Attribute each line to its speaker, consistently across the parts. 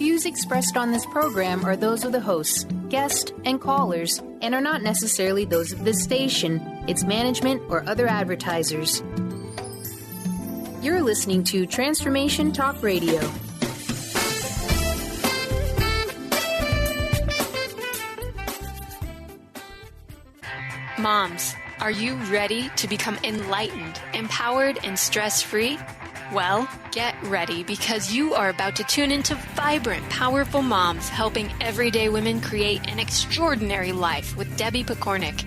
Speaker 1: views expressed on this program are those of the hosts, guests, and callers, and are not necessarily those of this station, its management, or other advertisers. You're listening to Transformation Talk Radio.
Speaker 2: Moms, are you ready to become enlightened, empowered, and stress-free? Well, get ready because you are about to tune into vibrant, powerful moms helping everyday women create an extraordinary life with Debbie Pokornik.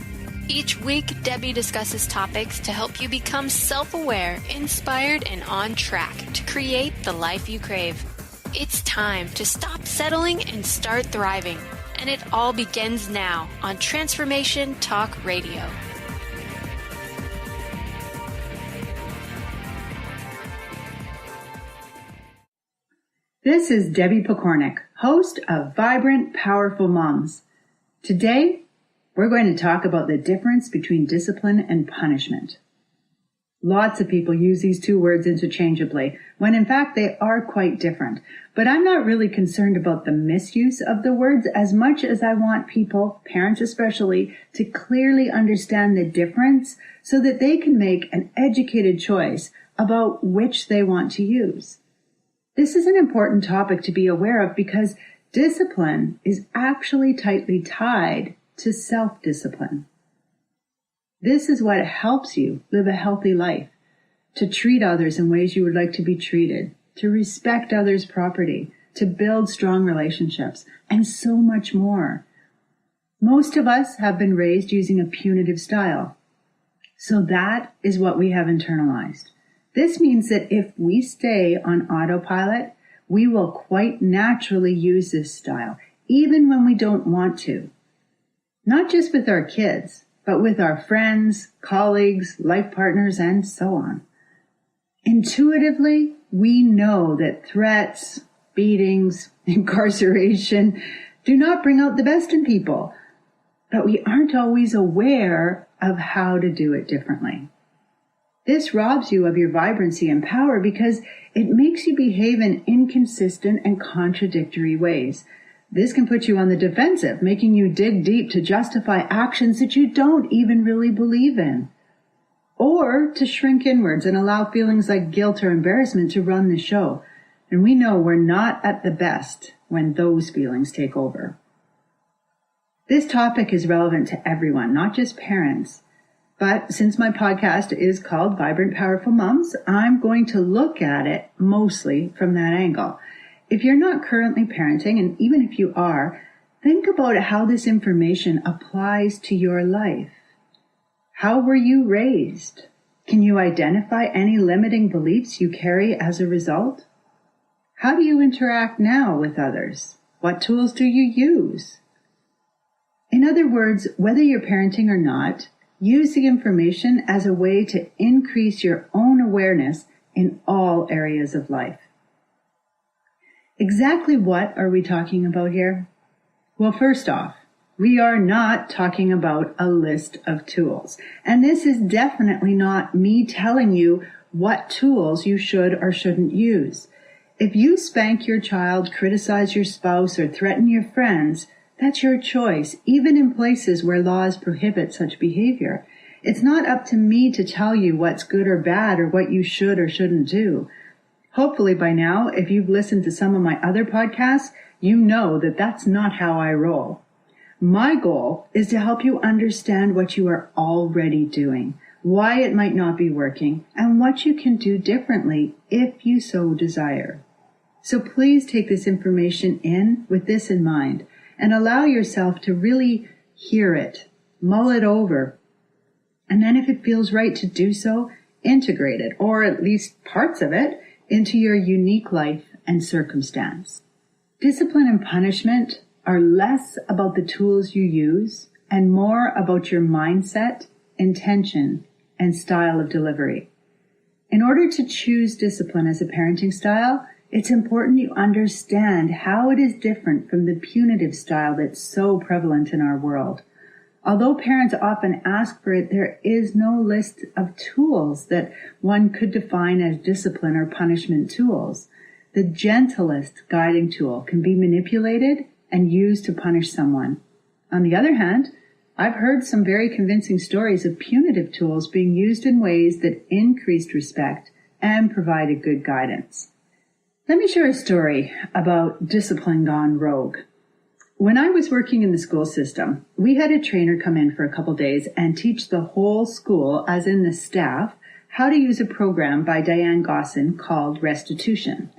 Speaker 2: Each week, Debbie discusses topics to help you become self-aware, inspired, and on track to create the life you crave. It's time to stop settling and start thriving. And it all begins now on Transformation Talk Radio.
Speaker 3: This is Debbie Pokornik, host of Vibrant, Powerful Moms. Today, we're going to talk about the difference between discipline and punishment. Lots of people use these two words interchangeably, when in fact they are quite different. But I'm not really concerned about the misuse of the words as much as I want people, parents especially, to clearly understand the difference so that they can make an educated choice about which they want to use. This is an important topic to be aware of because discipline is actually tightly tied to self-discipline. This is what helps you live a healthy life, to treat others in ways you would like to be treated, to respect others' property, to build strong relationships, and so much more. Most of us have been raised using a punitive style, so that is what we have internalized. This means that if we stay on autopilot, we will quite naturally use this style, even when we don't want to. Not just with our kids, but with our friends, colleagues, life partners, and so on. Intuitively, we know that threats, beatings, incarceration do not bring out the best in people, but we aren't always aware of how to do it differently. This robs you of your vibrancy and power because it makes you behave in inconsistent and contradictory ways. This can put you on the defensive, making you dig deep to justify actions that you don't even really believe in. Or to shrink inwards and allow feelings like guilt or embarrassment to run the show. And we know we're not at the best when those feelings take over. This topic is relevant to everyone, not just parents. But since my podcast is called Vibrant, Powerful Moms, I'm going to look at it mostly from that angle. If you're not currently parenting, and even if you are, think about how this information applies to your life. How were you raised? Can you identify any limiting beliefs you carry as a result? How do you interact now with others? What tools do you use? In other words, whether you're parenting or not, use the information as a way to increase your own awareness in all areas of life. Exactly what are we talking about here? Well, first off, we are not talking about a list of tools. And this is definitely not me telling you what tools you should or shouldn't use. If you spank your child, criticize your spouse, or threaten your friends, that's your choice, even in places where laws prohibit such behavior. It's not up to me to tell you what's good or bad or what you should or shouldn't do. Hopefully by now, if you've listened to some of my other podcasts, you know that that's not how I roll. My goal is to help you understand what you are already doing, why it might not be working, and what you can do differently if you so desire. So please take this information in with this in mind and allow yourself to really hear it, mull it over, and then if it feels right to do so, integrate it, or at least parts of it, into your unique life and circumstance. Discipline and punishment are less about the tools you use and more about your mindset, intention, and style of delivery. In order to choose discipline as a parenting style, it's important you understand how it is different from the punitive style that's so prevalent in our world. Although parents often ask for it, there is no list of tools that one could define as discipline or punishment tools. the gentlest guiding tool can be manipulated and used to punish someone. On the other hand, I've heard some very convincing stories of punitive tools being used in ways that increased respect and provided good guidance. Let me share a story about discipline gone rogue. When I was working in the school system, we had a trainer come in for a couple days and teach the whole school, as in the staff, how to use a program by Diane Gosson called restitution.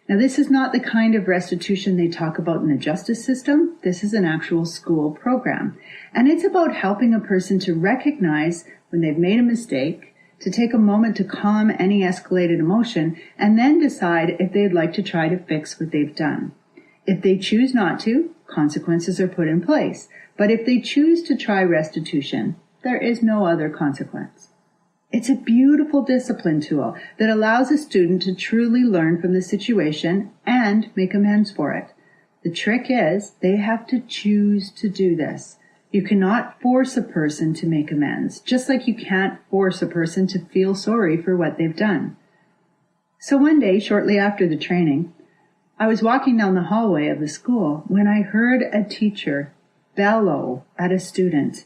Speaker 3: Now, this is not the kind of restitution they talk about in the justice system. This is an actual school program. And it's about helping a person to recognize when they've made a mistake, to take a moment to calm any escalated emotion, and then decide if they'd like to try to fix what they've done. If they choose not to, consequences are put in place. But if they choose to try restitution, there is no other consequence. It's a beautiful discipline tool that allows a student to truly learn from the situation and make amends for it. The trick is they have to choose to do this. You cannot force a person to make amends, just like you can't force a person to feel sorry for what they've done. So one day, shortly after the training, I was walking down the hallway of the school when I heard a teacher bellow at a student,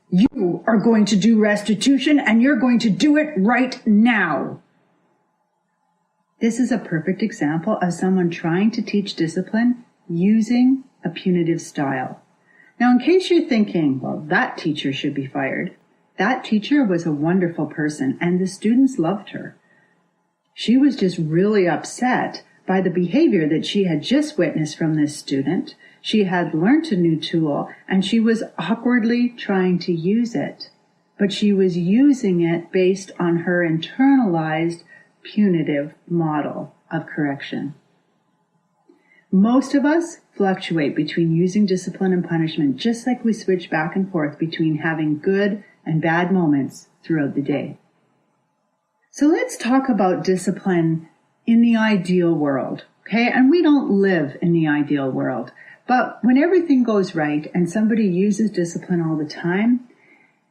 Speaker 3: "You are going to do restitution, and you're going to do it right now." This is a perfect example of someone trying to teach discipline using a punitive style. Now, in case you're thinking, well, that teacher should be fired, that teacher was a wonderful person, and the students loved her. She was just really upset by the behavior that she had just witnessed from this student. She had learnt a new tool, and she was awkwardly trying to use it. But she was using it based on her internalized punitive model of correction. Most of us fluctuate between using discipline and punishment, just like we switch back and forth between having good and bad moments throughout the day. So let's talk about discipline in the ideal world, okay? And we don't live in the ideal world. But when everything goes right and somebody uses discipline all the time,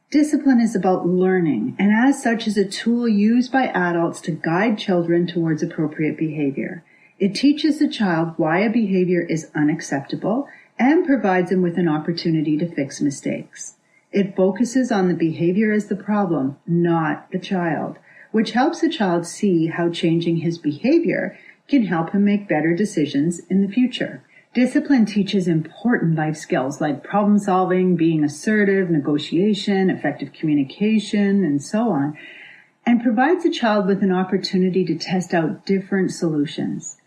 Speaker 3: discipline is about learning, and as such is a tool used by adults to guide children towards appropriate behavior. It teaches the child why a behavior is unacceptable and provides them with an opportunity to fix mistakes. It focuses on the behavior as the problem, not the child, which helps the child see how changing his behavior can help him make better decisions in the future. Discipline teaches important life skills like problem solving, being assertive, negotiation, effective communication, and so on, and provides the child with an opportunity to test out different solutions.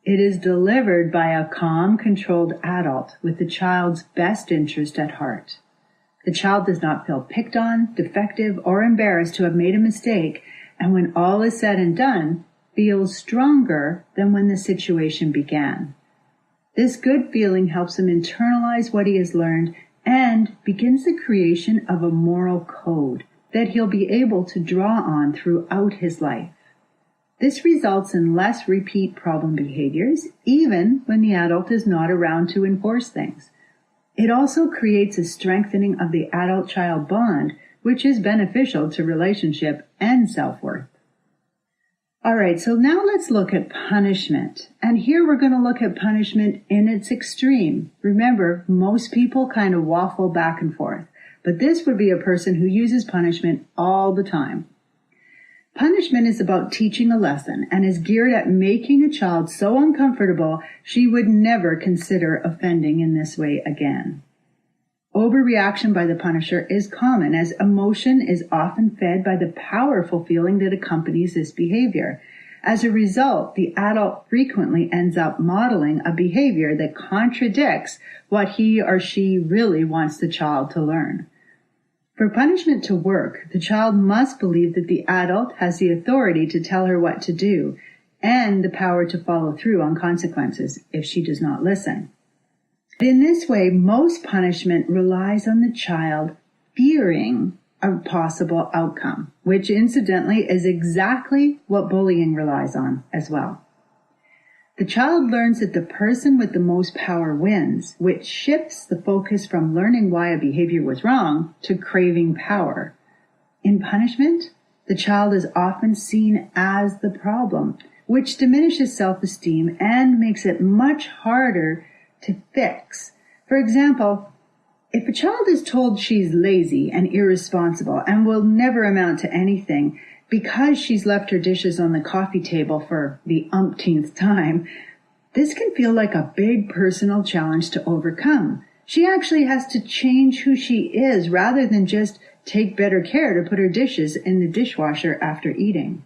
Speaker 3: It is delivered by a calm, controlled adult with the child's best interest at heart. The child does not feel picked on, defective, or embarrassed to have made a mistake, and when all is said and done, feels stronger than when the situation began. This good feeling helps him internalize what he has learned and begins the creation of a moral code that he'll be able to draw on throughout his life. This results in less repeat problem behaviors, even when the adult is not around to enforce things. It also creates a strengthening of the adult-child bond, which is beneficial to relationship and self-worth. All right, so now let's look at punishment. And here we're going to look at punishment in its extreme. Remember, most people kind of waffle back and forth, but this would be a person who uses punishment all the time. Punishment is about teaching a lesson and is geared at making a child so uncomfortable she would never consider offending in this way again. Overreaction by the punisher is common, as emotion is often fed by the powerful feeling that accompanies this behavior. As a result, the adult frequently ends up modeling a behavior that contradicts what he or she really wants the child to learn. For punishment to work, the child must believe that the adult has the authority to tell her what to do and the power to follow through on consequences if she does not listen. In this way, most punishment relies on the child fearing a possible outcome, which incidentally is exactly what bullying relies on as well. The child learns that the person with the most power wins, which shifts the focus from learning why a behavior was wrong to craving power. In punishment, the child is often seen as the problem, which diminishes self-esteem and makes it much harder to fix. For example, if a child is told she's lazy and irresponsible and will never amount to anything because she's left her dishes on the coffee table for the umpteenth time, this can feel like a big personal challenge to overcome. She actually has to change who she is rather than just take better care to put her dishes in the dishwasher after eating.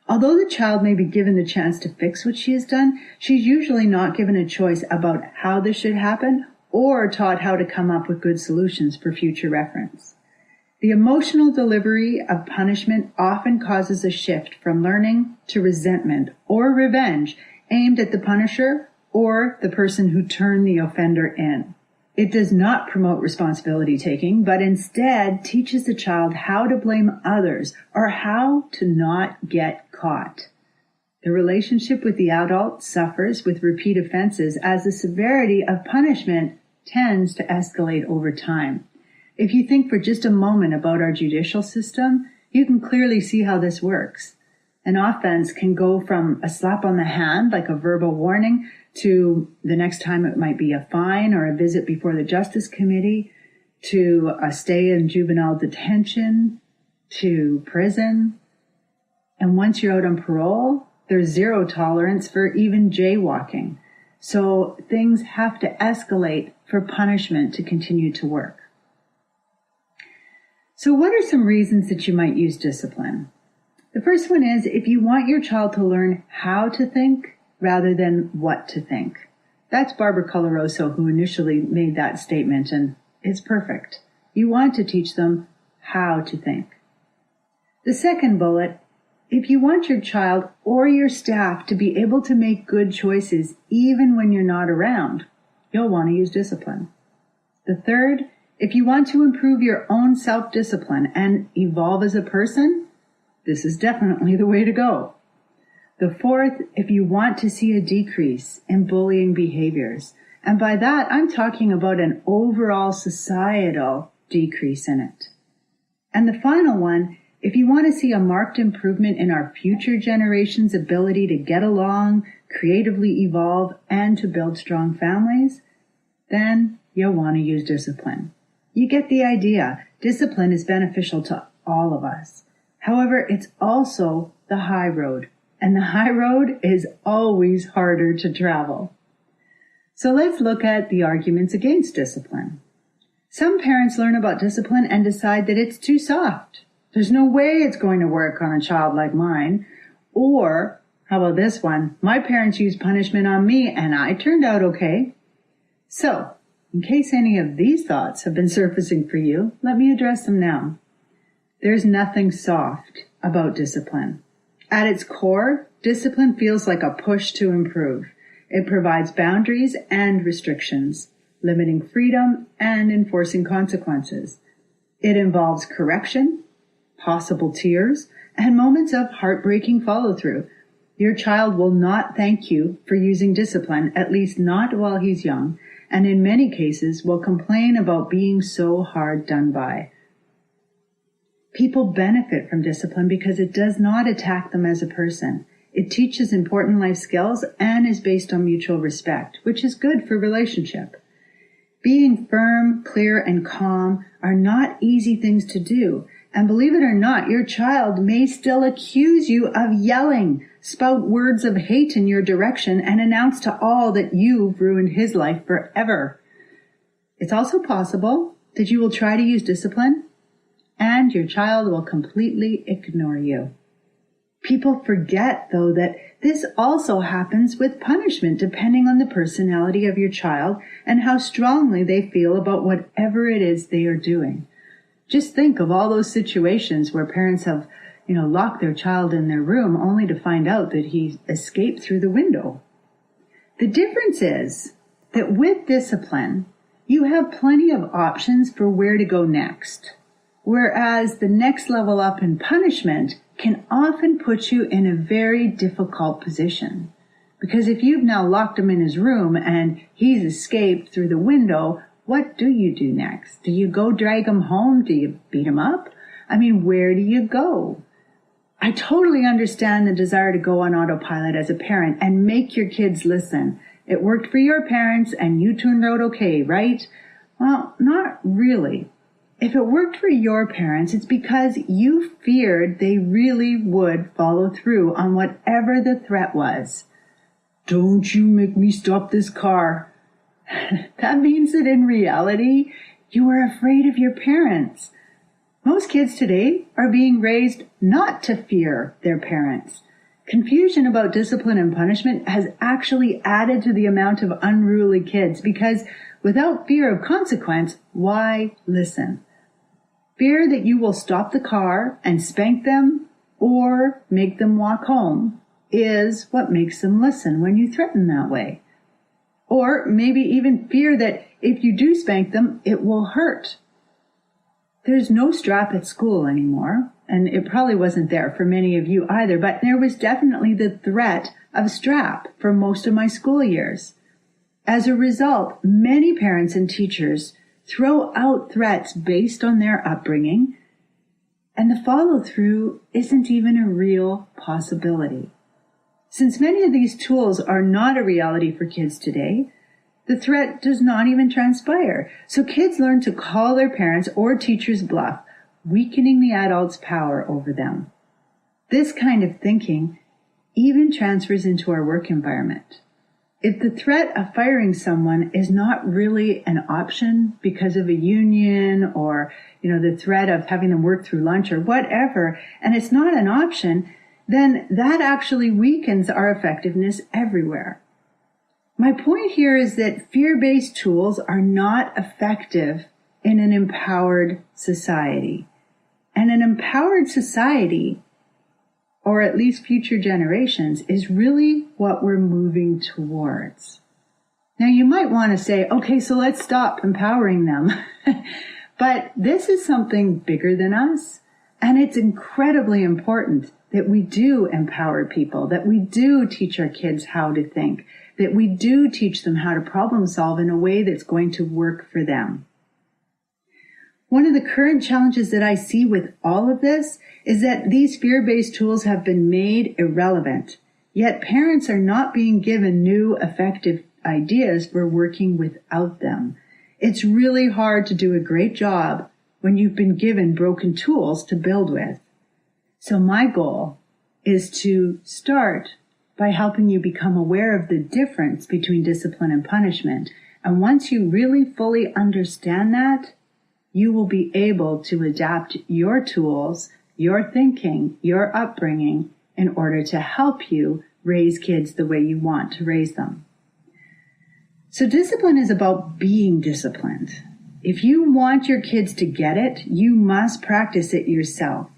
Speaker 3: Although the child may be given the chance to fix what she has done, she's usually not given a choice about how this should happen or taught how to come up with good solutions for future reference. The emotional delivery of punishment often causes a shift from learning to resentment or revenge aimed at the punisher or the person who turned the offender in. It does not promote responsibility taking, but instead teaches the child how to blame others or how to not get caught. The relationship with the adult suffers with repeat offenses as the severity of punishment tends to escalate over time. If you think for just a moment about our judicial system, you can clearly see how this works. An offense can go from a slap on the hand, like a verbal warning, to the next time it might be a fine or a visit before the Justice Committee, to a stay in juvenile detention, to prison. And once you're out on parole, there's zero tolerance for even jaywalking. So things have to escalate for punishment to continue to work. So what are some reasons that you might use discipline? The first one is if you want your child to learn how to think rather than what to think. That's Barbara Coloroso who initially made that statement, and it's perfect. You want to teach them how to think. The second bullet, if you want your child or your staff to be able to make good choices even when you're not around, you'll want to use discipline. The third, if you want to improve your own self-discipline and evolve as a person, this is definitely the way to go. The fourth, if you want to see a decrease in bullying behaviors, and by that I'm talking about an overall societal decrease in it. And the final one, if you want to see a marked improvement in our future generations' ability to get along, creatively evolve, and to build strong families, then you'll want to use discipline. You get the idea. Discipline is beneficial to all of us. However, it's also the high road. And the high road is always harder to travel. So let's look at the arguments against discipline. Some parents learn about discipline and decide that it's too soft. There's no way it's going to work on a child like mine. Or, how about this one? My parents used punishment on me and I turned out okay. So, in case any of these thoughts have been surfacing for you, let me address them now. There's nothing soft about discipline. At its core, discipline feels like a push to improve. It provides boundaries and restrictions, limiting freedom and enforcing consequences. It involves correction, possible tears, and moments of heartbreaking follow-through. Your child will not thank you for using discipline, at least not while he's young, and in many cases will complain about being so hard done by. People benefit from discipline because it does not attack them as a person. It teaches important life skills and is based on mutual respect, which is good for relationship. Being firm, clear, and calm are not easy things to do. And believe it or not, your child may still accuse you of yelling, spout words of hate in your direction, and announce to all that you've ruined his life forever. It's also possible that you will try to use discipline and your child will completely ignore you. People forget, though, that this also happens with punishment depending on the personality of your child and how strongly they feel about whatever it is they are doing. Just think of all those situations where parents have, locked their child in their room only to find out that he escaped through the window. The difference is that with discipline, you have plenty of options for where to go next. Whereas the next level up in punishment can often put you in a very difficult position. Because if you've now locked him in his room and he's escaped through the window, what do you do next? Do you go drag him home? Do you beat him up? Where do you go? I totally understand the desire to go on autopilot as a parent and make your kids listen. It worked for your parents and you turned out okay, right? Well, not really. If it worked for your parents, it's because you feared they really would follow through on whatever the threat was. Don't you make me stop this car. That means that in reality, you were afraid of your parents. Most kids today are being raised not to fear their parents. Confusion about discipline and punishment has actually added to the amount of unruly kids because without fear of consequence, why listen? Fear that you will stop the car and spank them or make them walk home is what makes them listen when you threaten that way. Or maybe even fear that if you do spank them, it will hurt. There's no strap at school anymore, and it probably wasn't there for many of you either, but there was definitely the threat of strap for most of my school years. As a result, many parents and teachers throw out threats based on their upbringing, and the follow-through isn't even a real possibility. Since many of these tools are not a reality for kids today, the threat does not even transpire. So kids learn to call their parents or teachers bluff, weakening the adult's power over them. This kind of thinking even transfers into our work environment. If the threat of firing someone is not really an option because of a union or, the threat of having them work through lunch or whatever, and it's not an option, then that actually weakens our effectiveness everywhere. My point here is that fear-based tools are not effective in an empowered society. And an empowered society, or at least future generations, is really what we're moving towards. Now you might want to say, okay, so let's stop empowering them. But this is something bigger than us. And it's incredibly important that we do empower people, that we do teach our kids how to think, that we do teach them how to problem solve in a way that's going to work for them. One of the current challenges that I see with all of this is that these fear-based tools have been made irrelevant, yet parents are not being given new effective ideas for working without them. It's really hard to do a great job when you've been given broken tools to build with. So my goal is to start by helping you become aware of the difference between discipline and punishment. And once you really fully understand that, you will be able to adapt your tools, your thinking, your upbringing in order to help you raise kids the way you want to raise them. So discipline is about being disciplined. If you want your kids to get it, you must practice it yourself.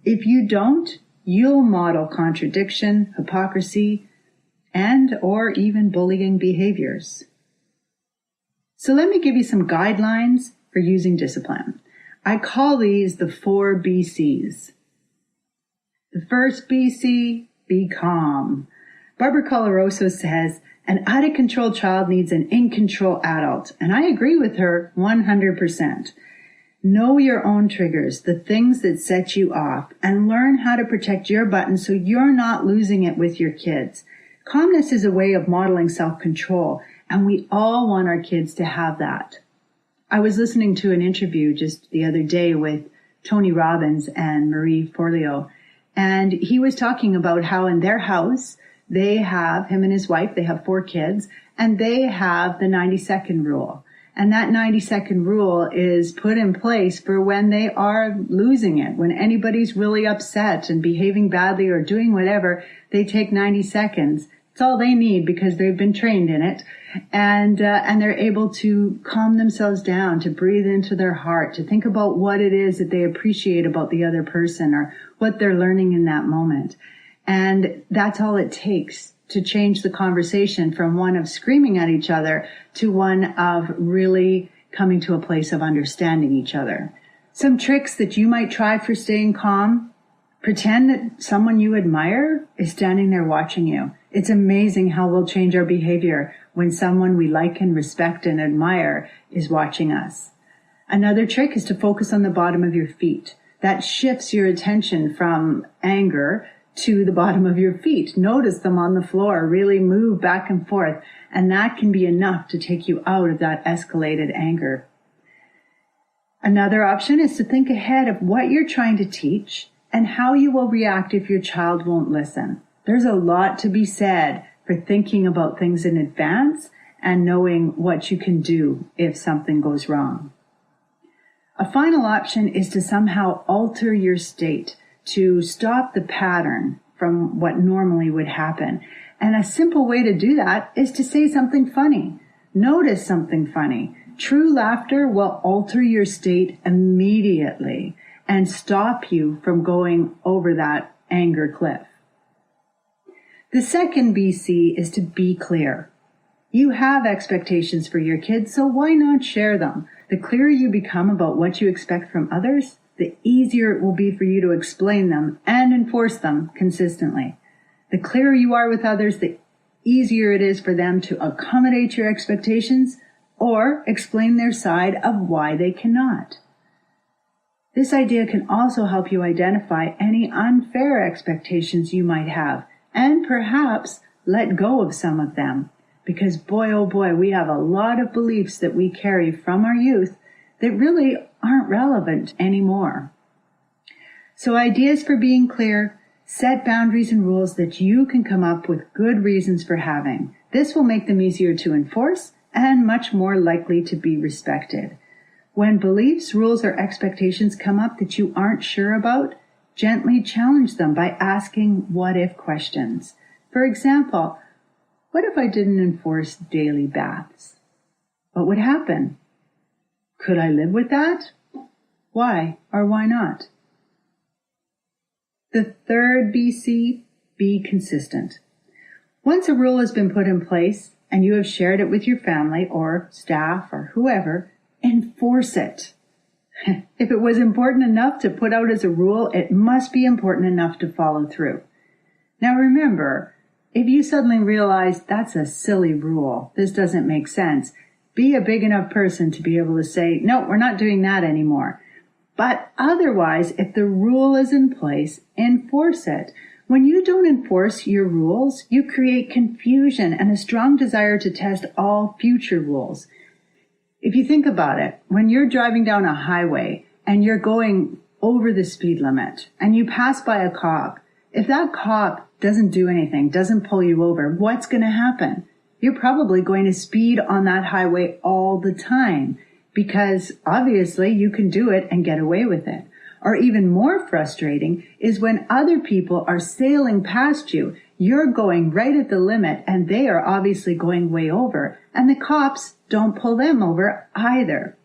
Speaker 3: If you don't, you'll model contradiction, hypocrisy, and or even bullying behaviors. So let me give you some guidelines for using discipline. I call these the 4 BCs. The first BC, be calm. Barbara Coloroso says, an out-of-control child needs an in-control adult. And I agree with her 100%. Know your own triggers, the things that set you off, and learn how to protect your buttons so you're not losing it with your kids. Calmness is a way of modeling self-control, and we all want our kids to have that. I was listening to an interview just the other day with Tony Robbins and Marie Forleo, and he was talking about how in their house, they have, him and his wife, they have 4 kids, and they have the 90-second rule. And that 90-second rule is put in place for when they are losing it. When anybody's really upset and behaving badly or doing whatever, they take 90 seconds. It's all they need because they've been trained in it. And they're able to calm themselves down, to breathe into their heart, to think about what it is that they appreciate about the other person or what they're learning in that moment. And that's all it takes to change the conversation from one of screaming at each other to one of really coming to a place of understanding each other. Some tricks that you might try for staying calm: pretend that someone you admire is standing there watching you. It's amazing how we'll change our behavior when someone we like and respect and admire is watching us. Another trick is to focus on the bottom of your feet. That shifts your attention from anger to the bottom of your feet. Notice them on the floor, really move back and forth, and that can be enough to take you out of that escalated anger. Another option is to think ahead of what you're trying to teach and how you will react if your child won't listen. There's a lot to be said for thinking about things in advance and knowing what you can do if something goes wrong. A final option is to somehow alter your state to stop the pattern from what normally would happen. And a simple way to do that is to say something funny. Notice something funny. True laughter will alter your state immediately and stop you from going over that anger cliff. The second BC is to be clear. You have expectations for your kids, so why not share them? The clearer you become about what you expect from others, the easier it will be for you to explain them and enforce them consistently. The clearer you are with others, the easier it is for them to accommodate your expectations or explain their side of why they cannot. This idea can also help you identify any unfair expectations you might have and perhaps let go of some of them. Because boy, oh boy, we have a lot of beliefs that we carry from our youth that really aren't relevant anymore. So ideas for being clear, set boundaries and rules that you can come up with good reasons for having. This will make them easier to enforce and much more likely to be respected. When beliefs, rules, or expectations come up that you aren't sure about, gently challenge them by asking what-if questions. For example, what if I didn't enforce daily baths? What would happen? Could I live with that? Why or why not? The third BC, be consistent. Once a rule has been put in place and you have shared it with your family or staff or whoever, enforce it. If it was important enough to put out as a rule, it must be important enough to follow through. Now remember, if you suddenly realize that's a silly rule, this doesn't make sense, be a big enough person to be able to say, no, we're not doing that anymore. But otherwise, if the rule is in place, enforce it. When you don't enforce your rules, you create confusion and a strong desire to test all future rules. If you think about it, when you're driving down a highway and you're going over the speed limit and you pass by a cop, if that cop doesn't do anything, doesn't pull you over, what's going to happen? You're probably going to speed on that highway all the time because obviously you can do it and get away with it. Or even more frustrating is when other people are sailing past you. You're going right at the limit and they are obviously going way over, and the cops don't pull them over either.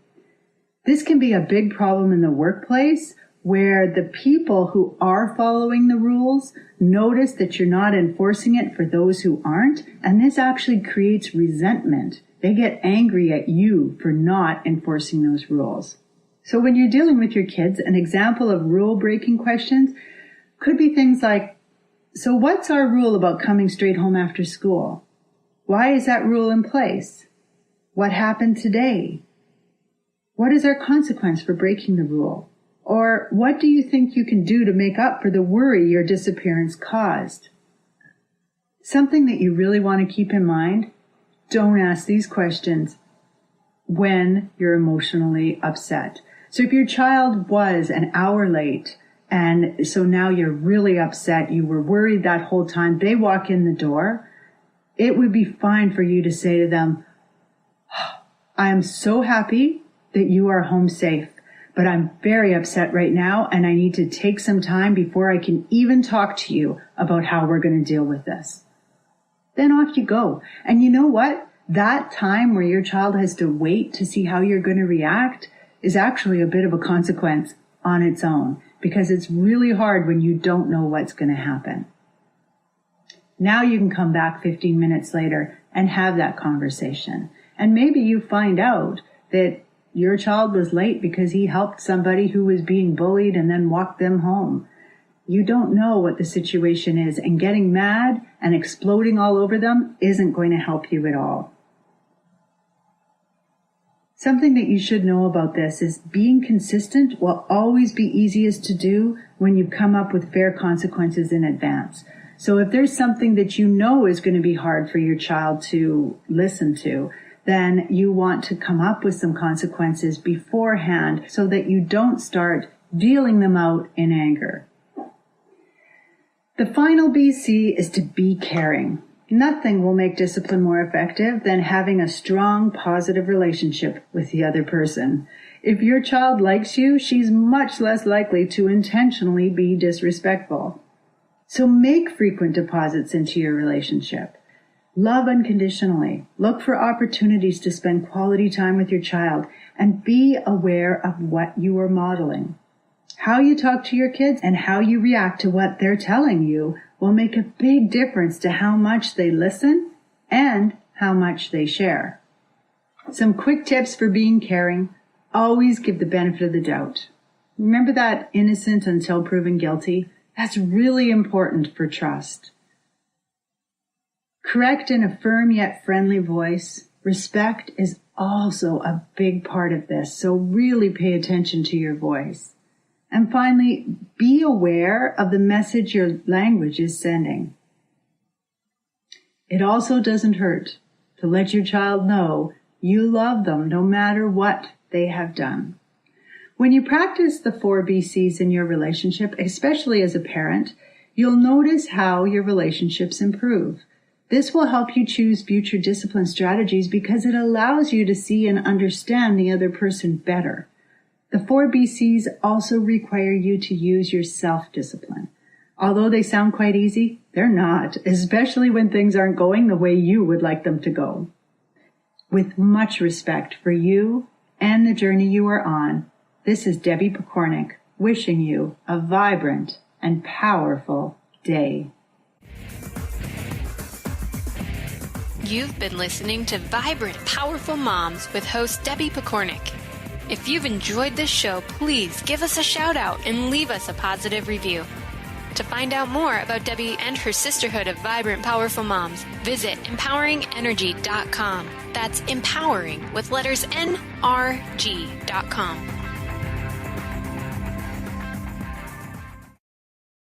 Speaker 3: This can be a big problem in the workplace where the people who are following the rules notice that you're not enforcing it for those who aren't, and this actually creates resentment. They get angry at you for not enforcing those rules. So when you're dealing with your kids, an example of rule-breaking questions could be things like, so what's our rule about coming straight home after school? Why is that rule in place? What happened today? What is our consequence for breaking the rule? Or what do you think you can do to make up for the worry your disappearance caused? Something that you really want to keep in mind, don't ask these questions when you're emotionally upset. So if your child was an hour late and so now you're really upset, you were worried that whole time, they walk in the door, it would be fine for you to say to them, I am so happy that you are home safe, but I'm very upset right now and I need to take some time before I can even talk to you about how we're going to deal with this. Then off you go. And you know what? That time where your child has to wait to see how you're going to react is actually a bit of a consequence on its own, because it's really hard when you don't know what's going to happen. Now you can come back 15 minutes later and have that conversation. And maybe you find out that your child was late because he helped somebody who was being bullied and then walked them home. You don't know what the situation is, and getting mad and exploding all over them isn't going to help you at all. Something that you should know about this is being consistent will always be easiest to do when you come up with fair consequences in advance. So if there's something that you know is going to be hard for your child to listen to, then you want to come up with some consequences beforehand so that you don't start dealing them out in anger. The final BC is to be caring. Nothing will make discipline more effective than having a strong, positive relationship with the other person. If your child likes you, she's much less likely to intentionally be disrespectful. So make frequent deposits into your relationship. Love unconditionally. Look for opportunities to spend quality time with your child and be aware of what you are modeling. How you talk to your kids and how you react to what they're telling you will make a big difference to how much they listen and how much they share. Some quick tips for being caring. Always give the benefit of the doubt. Remember that innocent until proven guilty? That's really important for trust. Correct in a firm yet friendly voice. Respect is also a big part of this, so really pay attention to your voice. And finally, be aware of the message your language is sending. It also doesn't hurt to let your child know you love them no matter what they have done. When you practice the 4 BCs in your relationship, especially as a parent, you'll notice how your relationships improve. This will help you choose future discipline strategies because it allows you to see and understand the other person better. The 4 BCs also require you to use your self-discipline. Although they sound quite easy, they're not, especially when things aren't going the way you would like them to go. With much respect for you and the journey you are on, this is Debbie Pokornik wishing you a vibrant and powerful day.
Speaker 2: You've been listening to Vibrant, Powerful Moms with host Debbie Pokornik. If you've enjoyed this show, please give us a shout out and leave us a positive review. To find out more about Debbie and her sisterhood of Vibrant, Powerful Moms, visit empoweringenergy.com. That's empowering with letters NRG.com.